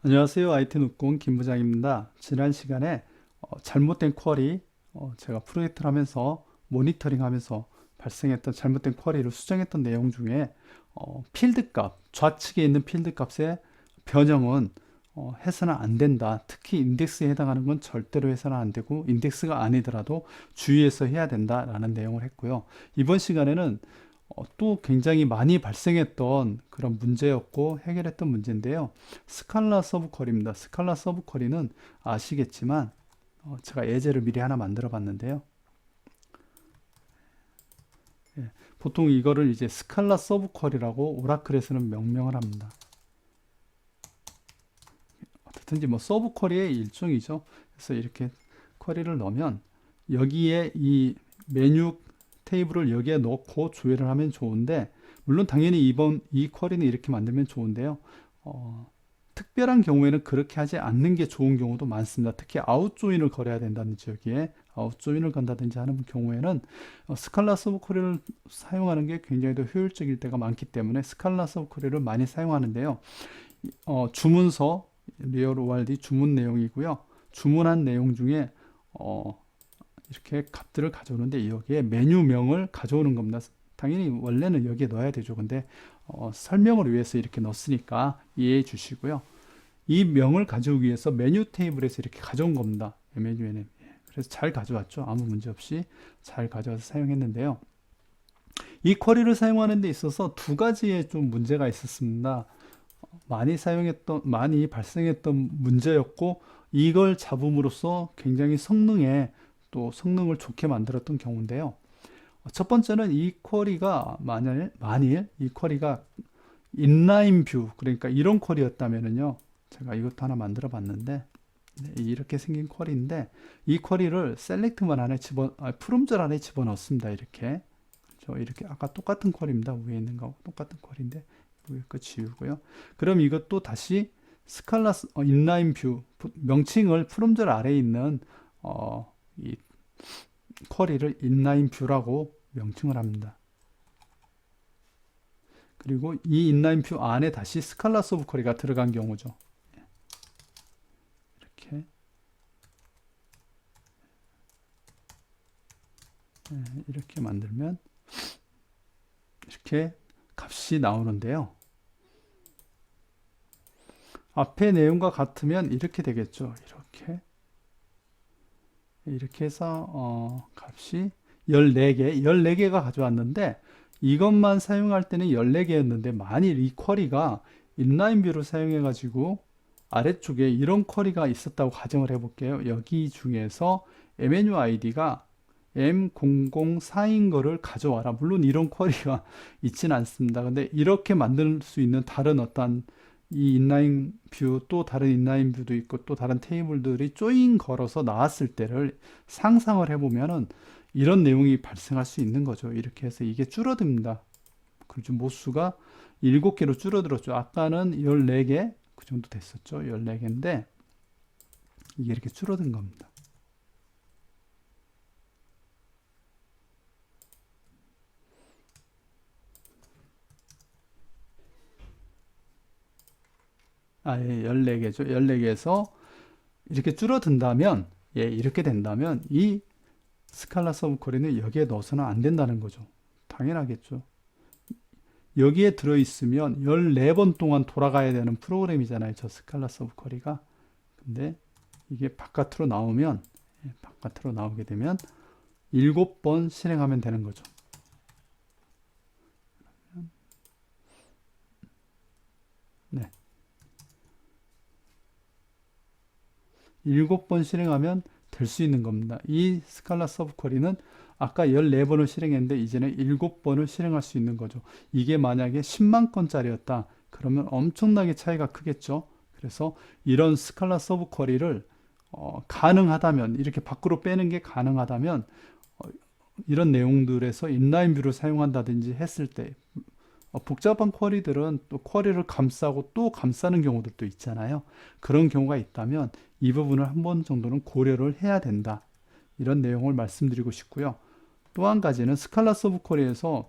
안녕하세요. IT 눈공 김 부장입니다. 지난 시간에 잘못된 쿼리, 제가 프로젝트를 하면서 모니터링 하면서 발생했던 잘못된 쿼리를 수정했던 내용 중에 필드 값, 좌측에 있는 필드 값의 변형은 해서는 안 된다. 특히 인덱스에 해당하는 건 절대로 해서는 안 되고 인덱스가 아니더라도 주의해서 해야 된다라는 내용을 했고요. 이번 시간에는 또 굉장히 많이 발생했던 그런 문제였고 해결했던 문제인데요. 스칼라 서브 쿼리입니다. 스칼라 서브 쿼리는 아시겠지만 제가 예제를 미리 하나 만들어 봤는데요. 예, 보통 이거를 이제 스칼라 서브 쿼리라고 오라클에서는 명명을 합니다. 어쨌든지 뭐 서브 쿼리의 일종이죠. 그래서 이렇게 쿼리를 넣으면 여기에 이 메뉴 테이블을 여기에 넣고 조회를 하면 좋은데, 물론 당연히 이번 이 쿼리는 이렇게 만들면 좋은데요. 특별한 경우에는 그렇게 하지 않는 게 좋은 경우도 많습니다. 특히 아웃조인을 걸어야 된다든지 여기에 아웃조인을 건다든지 하는 경우에는 스칼라 서브 쿼리를 사용하는 게 굉장히 더 효율적일 때가 많기 때문에 스칼라 서브 쿼리를 많이 사용하는데요. 주문서 리얼 ORD 주문 내용이고요. 주문한 내용 중에 이렇게 값들을 가져오는데 여기에 메뉴명을 가져오는 겁니다. 당연히 원래는 여기에 넣어야 되죠. 근데 설명을 위해서 이렇게 넣었으니까 이해해 주시고요. 이 명을 가져오기 위해서 메뉴 테이블에서 이렇게 가져온 겁니다. 메뉴에는. 그래서 잘 가져왔죠. 아무 문제 없이 잘 가져와서 사용했는데요. 이 쿼리를 사용하는 데 있어서 두 가지의 좀 문제가 있었습니다. 많이 발생했던 문제였고, 이걸 잡음으로써 굉장히 또 성능을 좋게 만들었던 경우인데요. 첫 번째는 이 쿼리가 만일 이 쿼리가 인라인 뷰, 그러니까 이런 쿼리였다면은요, 제가 이것도 하나 만들어 봤는데, 네, 이렇게 생긴 쿼리인데, 이 쿼리를 셀렉트만 안에 프롬절 안에 집어넣습니다. 이렇게. 이렇게 아까 똑같은 쿼리입니다. 위에 있는 거하고 똑같은 쿼리인데, 위에 거 지우고요. 그럼 이것도 다시 스칼라 인라인 뷰 명칭을 프롬절 아래에 있는 이 쿼리를 인라인 뷰라고 명칭을 합니다. 그리고 이 인라인 뷰 안에 다시 스칼라 서브 쿼리가 들어간 경우죠. 이렇게 이렇게 만들면 이렇게 값이 나오는데요. 앞에 내용과 같으면 이렇게 되겠죠. 이렇게 해서 값이 14개가 가져왔는데, 이것만 사용할 때는 14개였는데 만일 이 쿼리가 인라인 뷰를 사용해 가지고 아래쪽에 이런 쿼리가 있었다고 가정을 해 볼게요. 여기 중에서 MNU 아이디가 M004인 거를 가져와라. 물론 이런 쿼리가 있지는 않습니다. 근데 이렇게 만들 수 있는 다른 어떤 이 인라인 뷰, 또 다른 인라인 뷰도 있고 또 다른 테이블들이 조인 걸어서 나왔을 때를 상상을 해보면은 이런 내용이 발생할 수 있는 거죠. 이렇게 해서 이게 줄어듭니다. 그렇죠. 모수가 7개로 줄어들었죠. 아까는 14개 그 정도 됐었죠. 14개인데 이게 이렇게 줄어든 겁니다. 예, 14개죠. 14개에서 이렇게 줄어든다면, 예, 이렇게 된다면 이 스칼라 서브 쿼리는 여기에 넣어서는 안 된다는 거죠. 당연하겠죠. 여기에 들어있으면 14번 동안 돌아가야 되는 프로그램이잖아요. 저 스칼라 서브 쿼리가. 근데 이게 바깥으로 나오면, 바깥으로 나오게 되면 7번 실행하면 되는 거죠. 네. 7번 실행하면 될 수 있는 겁니다. 이 스칼라 서브 쿼리는 아까 14번을 실행했는데 이제는 7번을 실행할 수 있는 거죠. 이게 만약에 10만 건짜리였다. 그러면 엄청나게 차이가 크겠죠. 그래서 이런 스칼라 서브 쿼리를 가능하다면, 이렇게 밖으로 빼는 게 가능하다면 이런 내용들에서 인라인 뷰를 사용한다든지 했을 때, 복잡한 쿼리들은 또 쿼리를 감싸고 또 감싸는 경우들도 있잖아요. 그런 경우가 있다면 이 부분을 한 번 정도는 고려를 해야 된다. 이런 내용을 말씀드리고 싶고요. 또 한 가지는 스칼라 서브 쿼리에서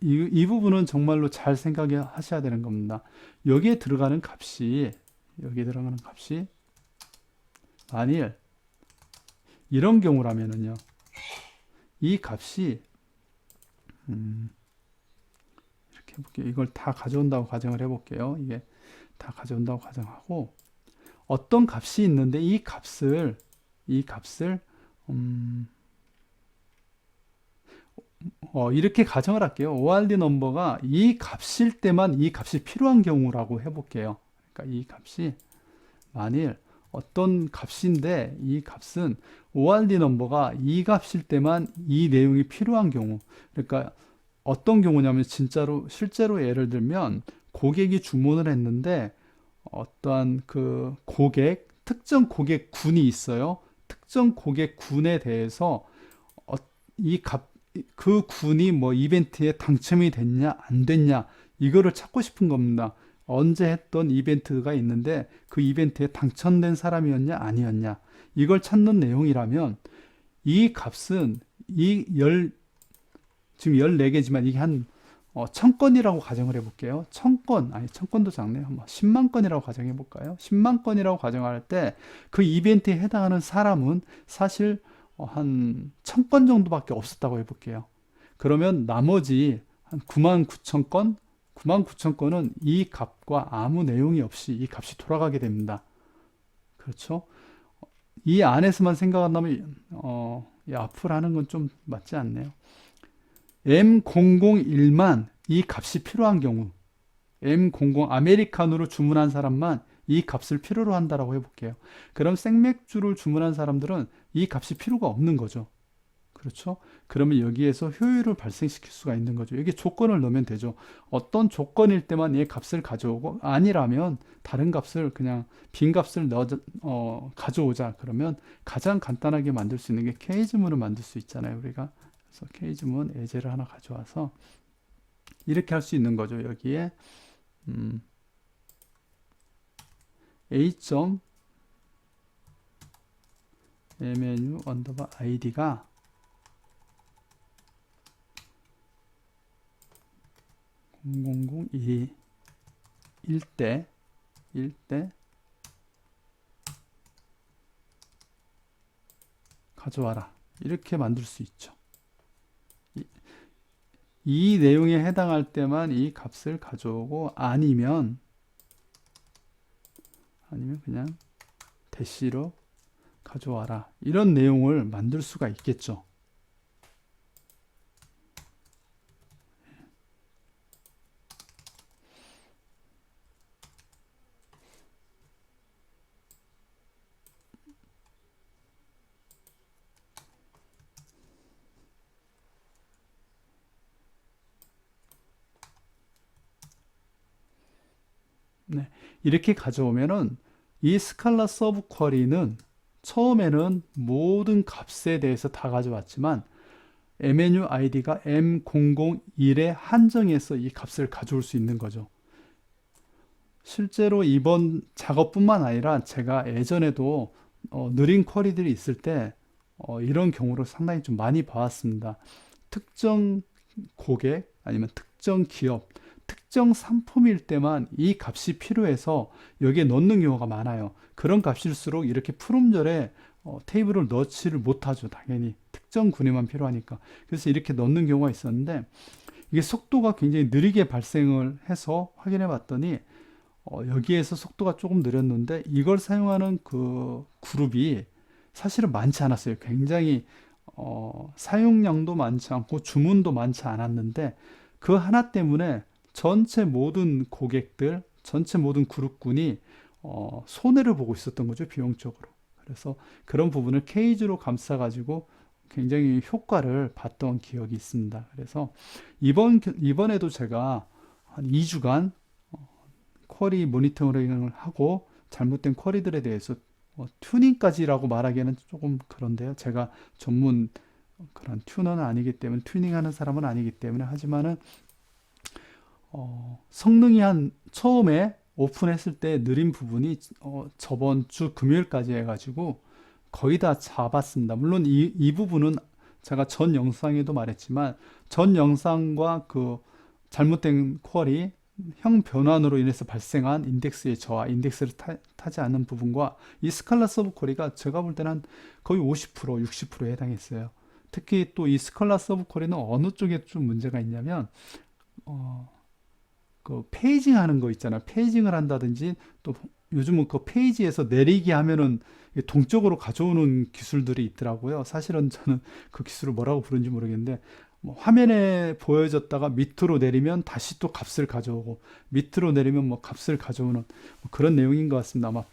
이 부분은 정말로 잘 생각하셔야 되는 겁니다. 여기에 들어가는 값이 여기 들어가는 값이 만일 이런 경우라면은요, 이 값이 이렇게 해볼게요. 이걸 다 가져온다고 가정을 해볼게요. 이게 다 가져온다고 가정하고 어떤 값이 있는데 이 값을 이렇게 가정을 할게요. ORD 넘버가 이 값일 때만 이 값이 필요한 경우라고 해볼게요. 그러니까 이 값이 만일 어떤 값인데 이 값은 ORD 넘버가 이 값일 때만 이 내용이 필요한 경우. 그러니까 어떤 경우냐면 실제로 예를 들면 고객이 주문을 했는데 어떠한 그 특정 고객군이 있어요. 특정 고객군에 대해서 그 군이 뭐 이벤트에 당첨이 됐냐 안 됐냐 이거를 찾고 싶은 겁니다. 언제 했던 이벤트가 있는데 그 이벤트에 당첨된 사람이었냐 아니었냐 이걸 찾는 내용이라면 이 값은 지금 14개지만 이게 한 1000건이라고 가정을 해볼게요. 1000건도 작네요. 10만 건이라고 가정해 볼까요? 10만 건이라고 가정할 때 그 이벤트에 해당하는 사람은 사실 한 1000건 정도밖에 없었다고 해볼게요. 그러면 나머지 한 99,000건은 이 값과 아무 내용이 없이 이 값이 돌아가게 됩니다. 그렇죠? 이 안에서만 생각한다면 이 앞을 하는 건 좀 맞지 않네요. M001만 이 값이 필요한 경우 M00 아메리카노로 주문한 사람만 이 값을 필요로 한다라고 해볼게요. 그럼 생맥주를 주문한 사람들은 이 값이 필요가 없는 거죠. 그렇죠? 그러면 여기에서 효율을 발생시킬 수가 있는 거죠. 여기 조건을 넣으면 되죠. 어떤 조건일 때만 이 값을 가져오고 아니라면 다른 값을 그냥 빈 값을 가져오자. 그러면 가장 간단하게 만들 수 있는 게 케이지문을 만들 수 있잖아요. 우리가 그래서 케이지문 예제를 하나 가져와서 이렇게 할 수 있는 거죠. 여기에 A.menu 언더바 id가 0001 1대 가져와라. 이렇게 만들 수 있죠. 이 내용에 해당할 때만 이 값을 가져오고 아니면 그냥 대시로 가져와라. 이런 내용을 만들 수가 있겠죠. 네, 이렇게 가져오면은 이 스칼라 서브 쿼리는 처음에는 모든 값에 대해서 다 가져왔지만 menu id가 M001에 한정해서 이 값을 가져올 수 있는 거죠. 실제로 이번 작업뿐만 아니라 제가 예전에도 느린 쿼리들이 있을 때 이런 경우를 상당히 좀 많이 봐왔습니다. 특정 고객 아니면 특정 기업 특정 상품일 때만 이 값이 필요해서 여기에 넣는 경우가 많아요. 그런 값일수록 이렇게 푸름절에 테이블을 넣지를 못하죠. 당연히 특정 군에만 필요하니까. 그래서 이렇게 넣는 경우가 있었는데 이게 속도가 굉장히 느리게 발생을 해서 확인해 봤더니 여기에서 속도가 조금 느렸는데 이걸 사용하는 그 그룹이 사실은 많지 않았어요. 굉장히 사용량도 많지 않고 주문도 많지 않았는데 그 하나 때문에 전체 모든 고객들, 전체 모든 그룹군이 손해를 보고 있었던 거죠. 비용적으로. 그래서 그런 부분을 케이지로 감싸가지고 굉장히 효과를 봤던 기억이 있습니다. 그래서 이번에도 제가 한 2주간 쿼리 모니터링을 하고 잘못된 쿼리들에 대해서 튜닝까지라고 말하기에는 조금 그런데요. 제가 전문 그런 튜너는 아니기 때문에 튜닝하는 사람은 아니기 때문에 하지만은 성능이 처음에 오픈했을 때 느린 부분이 저번 주 금요일까지 해가지고 거의 다 잡았습니다. 물론 이 부분은 제가 전 영상에도 말했지만 전 영상과 그 잘못된 쿼리 형 변환으로 인해서 발생한 인덱스의 저하, 인덱스를 타지 않는 부분과 이 스칼라 서브 쿼리가 제가 볼 때는 한 거의 50%, 60%에 해당했어요. 특히 또 이 스칼라 서브 쿼리는 어느 쪽에 좀 문제가 있냐면 그 페이징 하는 거 있잖아요. 페이징을 한다든지 또 요즘은 그 페이지에서 내리기 하면은 동적으로 가져오는 기술들이 있더라고요. 사실은 저는 그 기술을 뭐라고 부르는지 모르겠는데 뭐 화면에 보여졌다가 밑으로 내리면 다시 또 값을 가져오고 밑으로 내리면 뭐 값을 가져오는 뭐 그런 내용인 것 같습니다. 아마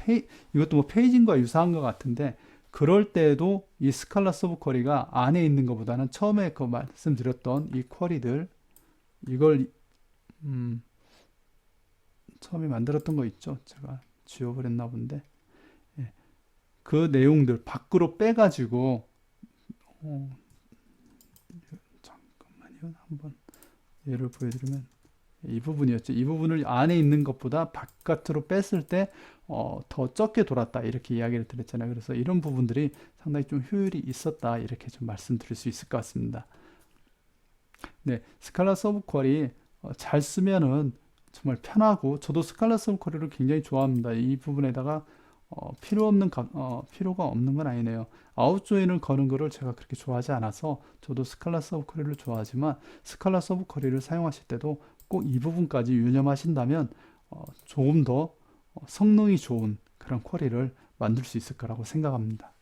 이것도 뭐 페이징과 유사한 것 같은데 그럴 때에도 이 스칼라 서브 쿼리가 안에 있는 것보다는 처음에 그 말씀드렸던 이 쿼리들 이걸 처음에 만들었던 거 있죠. 제가 지워버렸나 본데 예. 그 내용들 밖으로 빼가지고 잠깐만요. 한번 예를 보여드리면 이 부분이었죠. 이 부분을 안에 있는 것보다 바깥으로 뺐을 때 더 적게 돌았다 이렇게 이야기를 드렸잖아요. 그래서 이런 부분들이 상당히 좀 효율이 있었다 이렇게 좀 말씀드릴 수 있을 것 같습니다. 네, 스칼라 서브 쿼리 잘 쓰면은 정말 편하고 저도 스칼라 서브 쿼리를 굉장히 좋아합니다. 이 부분에다가 필요가 없는 건 아니네요. 아웃조인을 거는 거를 제가 그렇게 좋아하지 않아서 저도 스칼라 서브 쿼리를 좋아하지만 스칼라 서브 쿼리를 사용하실 때도 꼭 이 부분까지 유념하신다면 조금 더 성능이 좋은 그런 쿼리를 만들 수 있을 거라고 생각합니다.